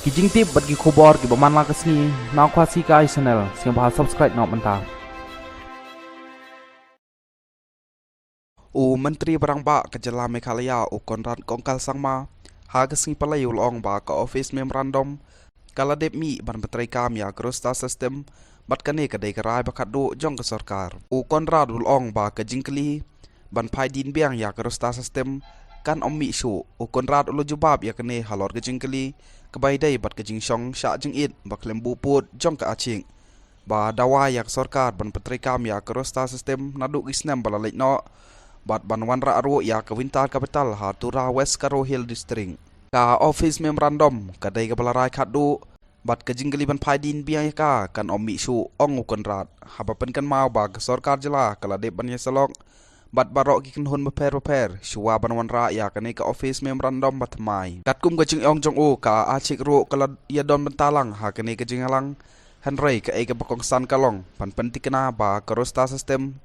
kijing tip bat gi khobor gi baman la kasni naw khwasi kai channel siang ba subscribe naw manta Menteri Barang Ba Kejala Meghalaya Konrad Kongkal Sangma Hagasing Palay ulong ba ka office memorandum kaladep mi ban petrai kam ya krosta system bat kane kadai karai bakat do jong ke sarkar Konrad ulong ba ka jingkli ban phai din biang ya krosta system kan ommi shu Konrad ulo jubab ya kane halor ke jingkli kebai dai bat ke jingshong sha jingit bak lembu put jong ka aching ba dawa ya sarkar ban petrai kam ya krosta system nadu isnam balalek no bat banwan ra ro ya ke wintar capital Hatura West Karo Hill District ka office memorandum kadai ke balarai khadu bat ke jingkli ban phai din biang ka kan ommi shu ong Konrad habapen kan mau ba ke sarkar jela kala de ban yasalok bat barok ki kan hun beper shuwa banwan ra ya kane ka office memorandum bat mai katkum ka jing ong jong o ka achik ro kala ya don bentalang ha kane ka jing alang hanrei ka e ka bakong san kalong pan pentikna ba krosta system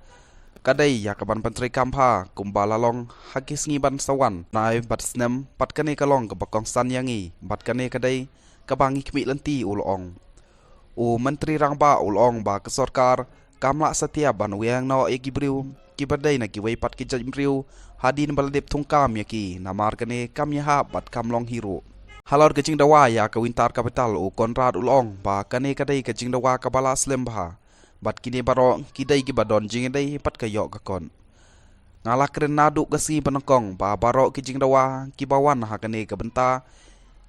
kadai ya ka ban pentri kampa kumbalalong hakis ngi ban sawan nai bat snem pat kane kalong ka bakong san yangi bat kane kadai ka bangi kmi lenti ulong menteri rangba ulong ba ka sarkar kamla setia ban wiang no e gibriu kibadai na ki wei pat ki jimriu hadin baladep thungkam ya ki namar kane kam ya ha bat kamlong hero halor ke jing dawa ya ka wintar capital Konrad ulong ba kane kadai ke jing dawa ka bala slem ba bat kini baro kidai ki badon jing dai pat ka yok ka kon ngalak ren nadu gasi panangkong ba baro ki jing dawa ki bawan ha kane ka benta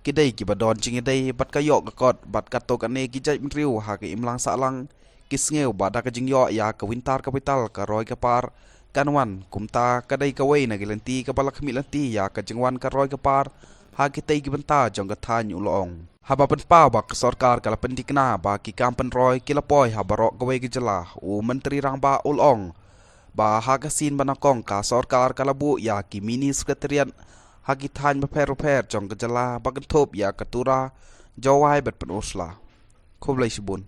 kidai ki badon jing dai pat ka yok ka kot bat kato kane ki jimriu ha ka imlang salang kisngeu bada ka jingyo ya ka wintar capital ka roy ka par kanwan kumta kadai ka wei na gilenti ka balak milenti ya ka jingwan ka roy ka par ha kitay ki benta jong ka than ulong habapan pa ba ka sarkar kala pendikna ba ki kampen roy kilapoy habarok ka wei gijala menteri rangba ulong ba ha ka sin banakong ka sarkar kala bu ya ki mini sekretariat ha ki than per jong ka jala bagan thop ya ka tura jawai bat pen usla khoblai sibun